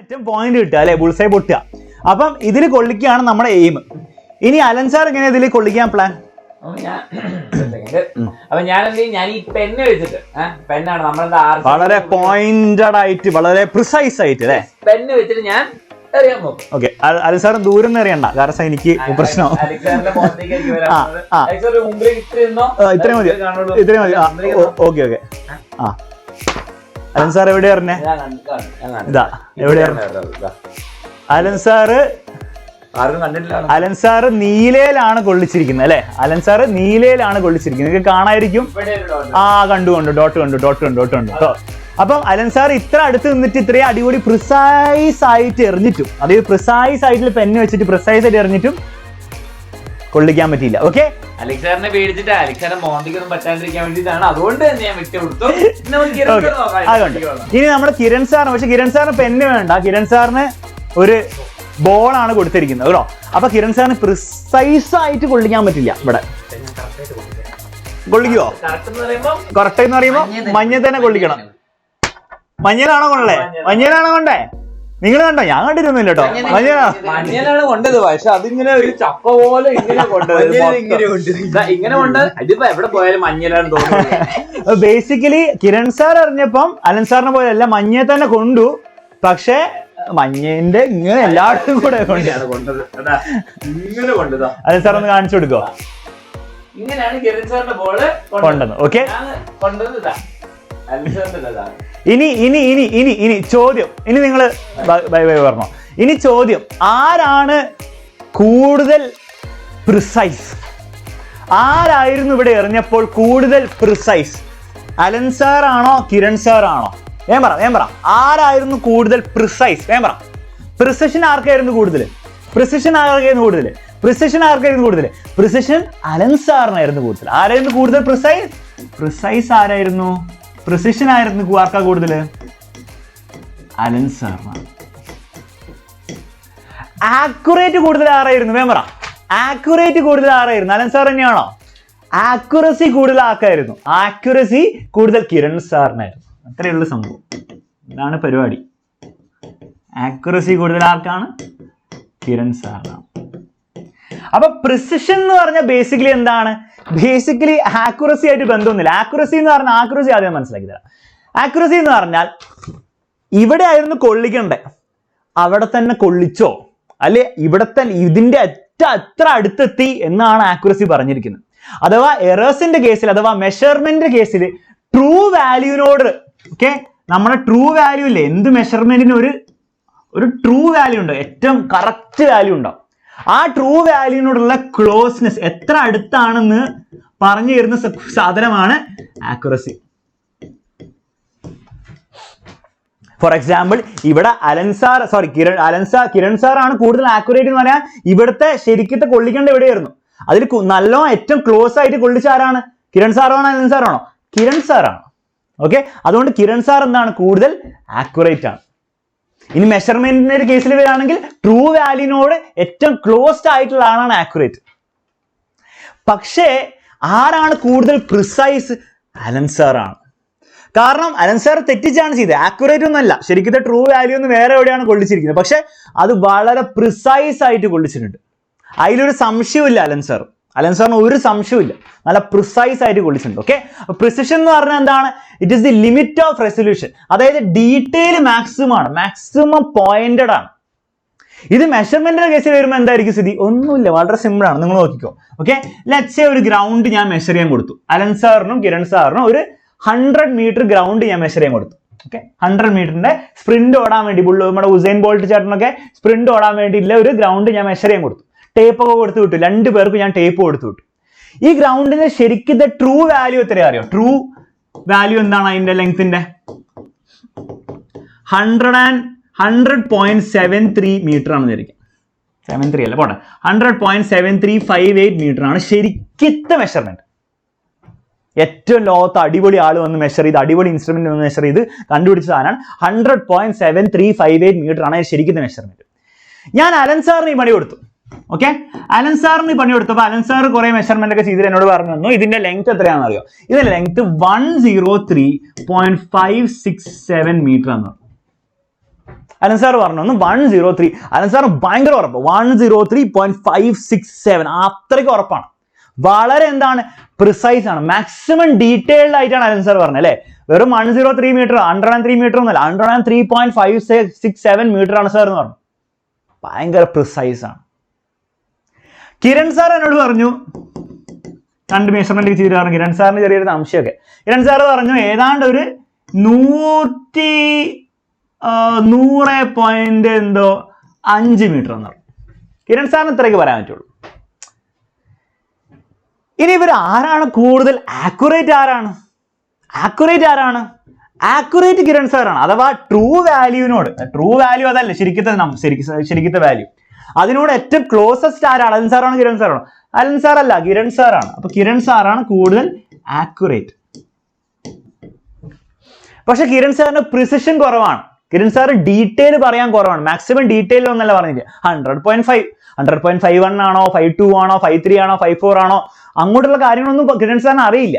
അറ്റം പോയിന്റ് കിട്ടുക അല്ലെ, ബുൾസൈ പൊട്ടുക. അപ്പം ഇതിൽ കൊള്ളിക്കുകയാണ് നമ്മുടെ എയിം. ഇനി അലൻ സാർ എങ്ങനെയാ ഇതിൽ കൊള്ളിക്കാൻ പ്ലാൻ? അപ്പൊ ഞാൻ ഈ പെന്ന് വെച്ചിട്ട്, പെന്നാണ് നമ്മളെന്താ വളരെ പോയിന്റഡ് ആയിട്ട് വളരെ പ്രിസൈസ് ആയിട്ട് അല്ലെ പെന്ന് വെച്ചിട്ട് ഞാൻ എറിയാൻ നോക്കും. ഓക്കെ, അലൻ സാർ ദൂരം നിന്ന് എറിയണ്ട, കാരണം എനിക്ക് പ്രശ്നം. ഇത്രയും മതി, ഇത്രയും മതി. Okay okay. ആ അലൻ സാർ എവിടെ അറിഞ്ഞേ? ഇതാ എവിടെ അലൻ സാറ് നീലയിലാണ് കൊള്ളിച്ചിരിക്കുന്നത് അല്ലെ. അലൻ സാറ് നീലയിലാണ് കൊള്ളിച്ചിരിക്കുന്നത്, നിങ്ങൾക്ക് കാണാതിരിക്കും. കണ്ടു ഡോട്ട് കണ്ടു കേട്ടോ. അപ്പം അലൻ സാർ ഇത്ര അടുത്ത് നിന്നിട്ട് ഇത്രയും അടിപൊളി പ്രിസൈസ് ആയിട്ട് എറിഞ്ഞിട്ടും, അതായത് പ്രിസൈസ് ആയിട്ട് പെന്ന് വെച്ചിട്ട് പ്രിസൈസ് ആയിട്ട് എറിഞ്ഞിട്ടും കൊള്ളിക്കാൻ പറ്റിയില്ല. ഓക്കെ, അലക്സാറിനെ പേടിച്ചിട്ട് അലക്സാറിന്റെ മോന്തിക്കൊന്നും പറ്റാണ്ടിരിക്കാൻ വേണ്ടിയിട്ടാണ്, അതുകൊണ്ട് തന്നെ ഞാൻ വിട്ടുകൊടുത്തു. ഇനി നമ്മുടെ കിരൺ സാറിന്, പക്ഷെ കിരൺ സാറിന് പെന്ന് വേണ്ട, കിരൺ സാറിന് ഒരു ബോളാണ് കൊടുത്തിരിക്കുന്നത് കേട്ടോ. അപ്പൊ കിരൺ സാറിന് പ്രിസൈസ് ആയിട്ട് കൊള്ളിക്കാൻ പറ്റില്ല. ഇവിടെ കൊള്ളിക്കുവോ? കറക്റ്റ് എന്ന് പറയുമ്പോ മഞ്ഞ തന്നെ കൊള്ളിക്കണം. മഞ്ഞനാണോ കൊണ്ടേ? മഞ്ഞനാണോ കൊണ്ടേ? നിങ്ങൾ കണ്ടോ? ഞാൻ കണ്ടിരുന്നില്ല കേട്ടോ. മഞ്ഞനാണ് കൊണ്ടത്, പക്ഷെ അതിങ്ങനെ ഒരു ചപ്പ പോലെ ഇങ്ങനെ കൊണ്ടത്, ഇങ്ങനെ കൊണ്ട് ഇതിപ്പോ എവിടെ പോയാലും മഞ്ഞനാണ് തോന്നുന്നത്. ബേസിക്കലി കിരൺ സാർ അറിഞ്ഞപ്പം അലൻ സാറിനെ പോലെ അല്ല, മഞ്ഞയെ തന്നെ കൊണ്ടു. പക്ഷെ മഞ്ഞന്റെ ഇങ്ങനെ എല്ലായിടത്തും കൂടെ കൊണ്ടത്, ഇങ്ങനെ കൊണ്ടതാ. അലൻ സാർ ഒന്ന് കാണിച്ചു കൊടുക്കോ? ഇങ്ങനെയാണ് കിരൺ സാറിന്റെ ബോള് കൊണ്ടത്. ഓക്കെ, കൊണ്ടത് ഇതാ. ഇനി ചോദ്യം, ഇനി നിങ്ങൾ ബൈ പറഞ്ഞോ. ഇനി ചോദ്യം, ആരാണ് കൂടുതൽ പ്രിസൈസ്? ആരായിരുന്നു ഇവിടെ എറിഞ്ഞപ്പോൾ കൂടുതൽ പ്രിസൈസ്? അലൻ സാർ ആണോ കിരൺ സാർ ആണോ? വേം പറ ആരായിരുന്നു കൂടുതൽ പ്രിസൈസ്? വേം പറ. പ്രിസിഷൻ ആർക്കായിരുന്നു കൂടുതൽ? പ്രിസിഷൻ ആർക്കായിരുന്നു കൂടുതൽ? പ്രിസിഷൻ അലൻ സാറിനായിരുന്നു കൂടുതൽ. ആരായിരുന്നു കൂടുതൽ പ്രിസൈസ്? പ്രിസൈസ് ആരായിരുന്നു? പ്രിസിഷൻ ആയിരുന്നു ആർക്കാ കൂടുതൽ? അലൻ സാറിനാണ്. ആക്യുറേറ്റ് കൂടുതൽ ആരായിരുന്നു? വേം പറ. ആക്യുറേറ്റ് കൂടുതൽ ആരായിരുന്നു? അലൻ സാർ തന്നെയാണോ? ആക്യുറസി കൂടുതൽ ആർക്കായിരുന്നു? ആക്യുറസി കൂടുതൽ കിരൺ സാറിനായിരുന്നു. അത്രയുള്ള സംഭവം, ഇതാണ് പരിപാടി. ആക്യുറസി കൂടുതൽ ആർക്കാണ്? കിരൺ സാറിനാണ്. അപ്പൊ പ്രിസിഷൻ എന്ന് പറഞ്ഞാൽ ബേസിക്കലി എന്താണ്? ബേസിക്കലി ആക്യുറസി ആയിട്ട് ബന്ധമൊന്നുമില്ല. ആക്യുറസി എന്ന് പറഞ്ഞാൽ, ആക്യുറസി ആദ്യം മനസ്സിലാക്കി തരാം. ആക്യുറസി എന്ന് പറഞ്ഞാൽ ഇവിടെ ആയിരുന്നു കൊള്ളിക്കണ്ടേ, അവിടെ തന്നെ കൊള്ളിച്ചോ, അല്ലെ ഇവിടെ തന്നെ ഇതിന്റെ അത്ര അടുത്തെത്തി എന്നാണ് ആക്യുറസി പറഞ്ഞിരിക്കുന്നത്. അഥവാ എറേഴ്സിന്റെ കേസിൽ, അഥവാ മെഷർമെന്റ് കേസിൽ ട്രൂ വാല്യൂവിനോട്, ഓക്കെ, നമ്മുടെ ട്രൂ വാല്യൂ ഇല്ലേ, എന്ത് മെഷർമെന്റിന് ഒരു ട്രൂ വാല്യൂ ഉണ്ട്, ഏറ്റവും കറക്റ്റ് വാല്യൂ ഉണ്ടാവും. ആ ട്രൂ വാല്യൂവിനോടുള്ള ക്ലോസ്നെസ്, എത്ര അടുത്താണെന്ന് പറഞ്ഞു തരുന്ന സാധനമാണ് ആക്യുറസി. ഫോർ എക്സാമ്പിൾ, ഇവിടെ കിരൺ സാർ ആണ് കൂടുതൽ ആക്യുറേറ്റ് എന്ന് പറയാൻ, ഇവിടുത്തെ ശരിക്കത്തെ കൊള്ളിക്കേണ്ട എവിടെയായിരുന്നു? അതിൽ നല്ലോ ഏറ്റവും ക്ലോസ് ആയിട്ട് കൊള്ളിച്ച ആരാണ്? കിരൺ സാറാണോ അലൻ സാറാണോ? കിരൺ സാറാണ്. ഓക്കെ, അതുകൊണ്ട് കിരൺ സാർ എന്താണ്? കൂടുതൽ ആക്യുറേറ്റ് ആണ്. ഇനി മെഷർമെന്റിന്റെ കേസിൽ വരികയാണെങ്കിൽ ട്രൂ വാല്യൂവിനോട് ഏറ്റവും ക്ലോസ്ഡ് ആയിട്ടുള്ള ആളാണ് ആക്യുറേറ്റ്. പക്ഷേ ആരാണ് കൂടുതൽ പ്രിസൈസ്? അലൻ സാർ ആണ്. കാരണം അലൻ സാർ തെറ്റിച്ചാണ് ചെയ്തത്, ആക്യുറേറ്റ് ഒന്നല്ല, ശരിക്കും ട്രൂ വാല്യൂ ഒന്ന് വേറെ എവിടെയാണ് കൊള്ളിച്ചിരിക്കുന്നത്. പക്ഷെ അത് വളരെ പ്രിസൈസ് ആയിട്ട് കൊള്ളിച്ചിട്ടുണ്ട്. അതിലൊരു സംശയമില്ല. അലൻ സാറിന് ഒരു സംശയമില്ല, നല്ല പ്രിസൈസ് ആയിട്ട് കൊള്ളിച്ചിട്ടുണ്ട്. ഓക്കെ, പ്രിസിഷൻ എന്ന് പറഞ്ഞാൽ എന്താണ്? It is the limit of resolution. അതായത് ഡീറ്റെയിൽ മാക്സിമം ആണ്, മാക്സിമം പോയിന്റഡ് ആണ്. ഇത് മെഷർമെന്റിന്റെ കേസിൽ വരുമ്പോൾ എന്തായിരിക്കും സ്ഥിതി? ഒന്നുമില്ല, വളരെ സിമ്പിൾ ആണ്. നിങ്ങൾ നോക്കിക്കോ. ഓക്കെ, ലെറ്റ്സ് സേ ഒരു ഗ്രൗണ്ട് ഞാൻ മെഷർ ചെയ്യാൻ കൊടുത്തു. അലൻ സാറിനും കിരൺ സാറിനും ഒരു 100 മീറ്റർ ഗ്രൗണ്ട് ഞാൻ മെഷർ ചെയ്യാൻ കൊടുത്തു. ഓക്കെ, 100 മീറ്ററിന്റെ സ്പ്രിന്റ് ഓടാൻ വേണ്ടി, നമ്മുടെ ഉസൈൻ ബോൾട്ട് ചേട്ടനൊക്കെ സ്പ്രിന്റ് ഓടാൻ വേണ്ടിയില്ല ഒരു ഗ്രൗണ്ട് ഞാൻ മെഷർ ചെയ്യാൻ കൊടുത്തു. ടേപ്പ് ഒക്കെ കൊടുത്തു വിട്ടു, 2 പേർക്ക് ഞാൻ ടേപ്പ് കൊടുത്തു വിട്ടു. ഈ ഗ്രൗണ്ടിന് ശരിക്കും ട്രൂ വാല്യൂ എത്രയാ അറിയോ? ട്രൂ വാല്യൂ എന്താണ്? അതിന്റെ ലെങ്ത്തിന്റെ 100.73 മീറ്റർ ആണ് വിചാരിക്കാം. 73 അല്ല, പോട്ടെ, 100.7358 മീറ്റർ ആണ് ശരിക്കത്തെ മെഷർമെന്റ്. ഏറ്റവും ലോകത്ത് അടിപൊളി ആൾ വന്ന് മെഷർ ചെയ്ത്, അടിപൊളി ഇൻസ്ട്രുമെന്റ് വന്ന് മെഷർ ചെയ്ത് കണ്ടുപിടിച്ച സാധനമാണ് 100.7358 മീറ്റർ ആണ് ശരിക്കത്തെ മെഷർമെന്റ്. ഞാൻ അലൻ സാറിന് ഈ പണി കൊടുത്തു. ഓക്കെ, അലൻ സാറിന് പണി കൊടുത്തപ്പോൾ അലൻ സാർ കുറെ മെഷർമെന്റ് ഒക്കെ ചെയ്തിട്ട് എന്നോട് പറഞ്ഞു തന്നു, ഇതിന്റെ ലെങ്ത് എത്രയാണെന്ന് അറിയോ? ഇതിന്റെ ലെങ്ത് 103.567 മീറ്റർ ആണ്. അലൻ സാർ പറഞ്ഞു ഒന്ന് 103. അലൻ സാർ ഭയങ്കര ഉറപ്പ് 103.567 അത്രയ്ക്ക് ഉറപ്പാണ്. വളരെ എന്താണ് പ്രിസൈസ് ആണ്, മാക്സിമം ഡീറ്റെയിൽഡ് ആയിട്ടാണ് അലൻ സാർ പറഞ്ഞത് അല്ലെ. വെറും 103 മീറ്റർ 103 മീറ്റർ ഒന്നല്ല, 103.567 മീറ്റർ ആണ് സാർ എന്ന് പറഞ്ഞു. ഭയങ്കര പ്രിസൈസ് ആണ്. കിരൺ സാർ എന്നോട് പറഞ്ഞു, രണ്ട് മെഷർമെന്റ് ചെയ്ത് പറഞ്ഞു. കിരൺ സാറിന് ചെറിയൊരു സംശയമൊക്കെ. കിരൺ സാർ പറഞ്ഞു ഏതാണ്ട് ഒരു 100.5 മീറ്റർ എന്ന് പറഞ്ഞു. കിരൺ സാറിന് ഇത്രയൊക്കെ പറയാൻ പറ്റുള്ളൂ. ഇനി ഇവർ ആരാണ് കൂടുതൽ ആക്യുറേറ്റ്? ആക്യുറേറ്റ് കിരൺ സാറാണ്. അഥവാ ട്രൂ വാല്യൂവിനോട്, ട്രൂ വാല്യൂ അതല്ല ശരിക്കത്തെ വാല്യൂ, അതിനോട് ഏറ്റവും ക്ലോസസ്റ്റ് ആരാണ്? അലൻ സാറാണ് കിരൺ സാറാണ്? അലൻ സാർ അല്ല, കിരൺ സാറാണ്. അപ്പൊ കിരൺ സാറാണ് കൂടുതൽ ആക്യുറേറ്റ്. പക്ഷെ കിരൺ സാറിന് പ്രിസിഷൻ കുറവാണ്. കിരൺ സാർ ഡീറ്റെയിൽ പറയാൻ കുറവാണ്. മാക്സിമം ഡീറ്റെയിൽ ഒന്നല്ല പറഞ്ഞില്ല. 100.5 100.51 ആണോ, 52 ആണോ, 53 ആണോ, 54 ആണോ, അങ്ങോട്ടുള്ള കാര്യങ്ങളൊന്നും കിരൺ സാറിന് അറിയില്ല.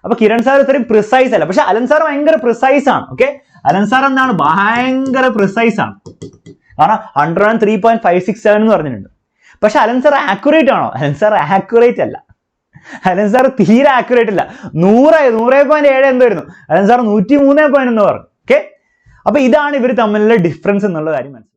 അപ്പൊ കിരൺ സാർ ഇത്രയും പ്രിസൈസ് അല്ല. പക്ഷെ അലൻ സാർ ഭയങ്കര പ്രിസൈസ് ആണ്. ഓക്കെ, അലൻ സാർ എന്താണ് ഭയങ്കര പ്രിസൈസ് ആണ്. കാരണം 103.567 എന്ന് പറഞ്ഞിട്ടുണ്ട്. പക്ഷെ അലൻ സാർ ആക്യുറേറ്റ് ആണോ? അലൻ സാർ ആക്യുറേറ്റ് അല്ല. അലൻ സാർ തീരെ ആക്യുറേറ്റ് അല്ല. 100.7 എന്തായിരുന്നു, അലൻ സാർ 103 പറഞ്ഞു. ഓക്കെ, അപ്പൊ ഇതാണ് ഇവർ തമ്മിലുള്ള ഡിഫറൻസ് എന്നുള്ള കാര്യം മനസ്സിലായി.